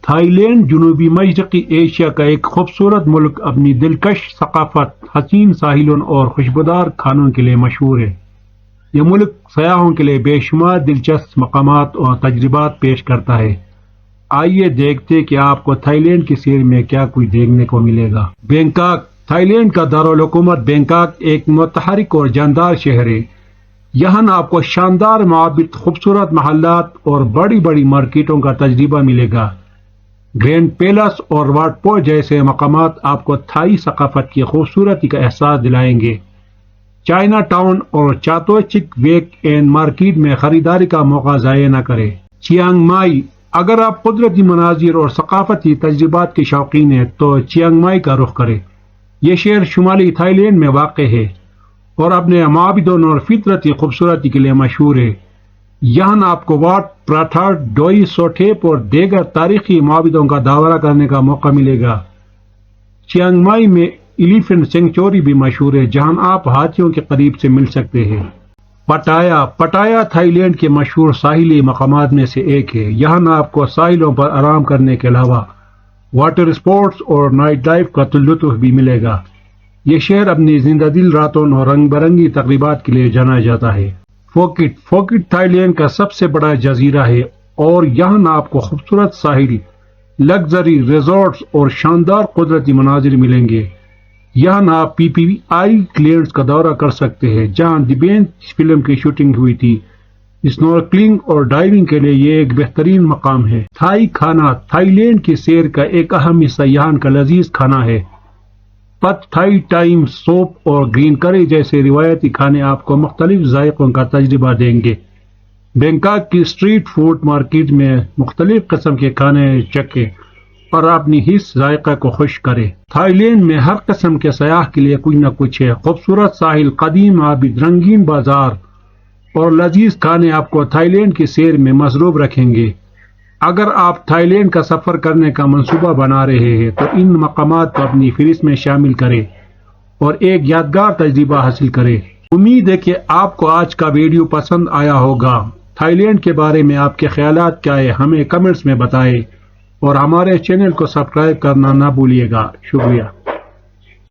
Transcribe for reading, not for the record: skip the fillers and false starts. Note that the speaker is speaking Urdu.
تھائی لینڈ جنوبی مشرقی ایشیا کا ایک خوبصورت ملک اپنی دلکش ثقافت، حسین ساحلوں اور خوشبودار کھانوں کے لیے مشہور ہے۔ یہ ملک سیاحوں کے لیے بے شمار دلچسپ مقامات اور تجربات پیش کرتا ہے۔ آئیے دیکھتے کہ آپ کو تھائی لینڈ کی سیر میں کیا کچھ دیکھنے کو ملے گا۔ بینکاک، تھائی لینڈ کا دارالحکومت بینکاک ایک متحرک اور جاندار شہر ہے۔ یہاں آپ کو شاندار معابد، خوبصورت محلات اور بڑی بڑی مارکیٹوں کا تجربہ ملے گا۔ گرینڈ پیلس اور واٹ پو جیسے مقامات آپ کو تھائی ثقافت کی خوبصورتی کا احساس دلائیں گے۔ چائنا ٹاؤن اور چاتوچک ویک اینڈ مارکیٹ میں خریداری کا موقع ضائع نہ کریں۔ چیانگ مائی، اگر آپ قدرتی مناظر اور ثقافتی تجربات کے شوقین ہیں تو چیانگ مائی کا رخ کریں۔ یہ شہر شمالی تھائی لینڈ میں واقع ہے اور اپنے معابدوں اور فطرتی خوبصورتی کے لیے مشہور ہے۔ یہاں آپ کو واٹ پراتھاٹ، ڈوئی سوٹھیپ اور دیگر تاریخی معابدوں کا دورہ کرنے کا موقع ملے گا۔ چیانگ مائی میں ایلیفینٹ سینکچوری بھی مشہور ہے جہاں آپ ہاتھیوں کے قریب سے مل سکتے ہیں۔ پٹایا تھائی لینڈ کے مشہور ساحلی مقامات میں سے ایک ہے۔ یہاں آپ کو ساحلوں پر آرام کرنے کے علاوہ واٹر اسپورٹس اور نائٹ لائف کا لطف بھی ملے گا۔ یہ شہر اپنی زندہ دل راتوں اور رنگ برنگی تقریبات کے لیے جانا جاتا ہے۔ فوکٹ تھائی لینڈ کا سب سے بڑا جزیرہ ہے اور یہاں آپ کو خوبصورت ساحل، لگژری ریزورٹس اور شاندار قدرتی مناظر ملیں گے۔ یہاں آپ PPI لینڈز کا دورہ کر سکتے ہیں جہاں دی بینچ فلم کی شوٹنگ ہوئی تھی۔ اسنورکلنگ اور ڈائیونگ کے لیے یہ ایک بہترین مقام ہے۔ تھائی کھانا، تھائی لینڈ کی سیر کا ایک اہم حصہ یہاں کا لذیذ کھانا ہے۔ پت تھائی ٹائم سوپ اور گرین کری جیسے روایتی کھانے آپ کو مختلف ذائقوں کا تجربہ دیں گے۔ بینکاک کی اسٹریٹ فوڈ مارکیٹ میں مختلف قسم کے کھانے چکھیں اور اپنی حس ذائقہ کو خوش کریں۔ تھائی لینڈ میں ہر قسم کے سیاح کے لیے کچھ نہ کچھ ہے۔ خوبصورت ساحل، قدیم معابد، رنگین بازار اور لذیذ کھانے آپ کو تھائی لینڈ کی سیر میں مصروف رکھیں گے۔ اگر آپ تھائی لینڈ کا سفر کرنے کا منصوبہ بنا رہے ہیں تو ان مقامات کو اپنی فہرست میں شامل کریں اور ایک یادگار تجربہ حاصل کریں۔ امید ہے کہ آپ کو آج کا ویڈیو پسند آیا ہوگا۔ تھائی لینڈ کے بارے میں آپ کے خیالات کیا ہیں ہمیں کمنٹس میں بتائیں اور ہمارے چینل کو سبسکرائب کرنا نہ بھولیے گا۔ شکریہ۔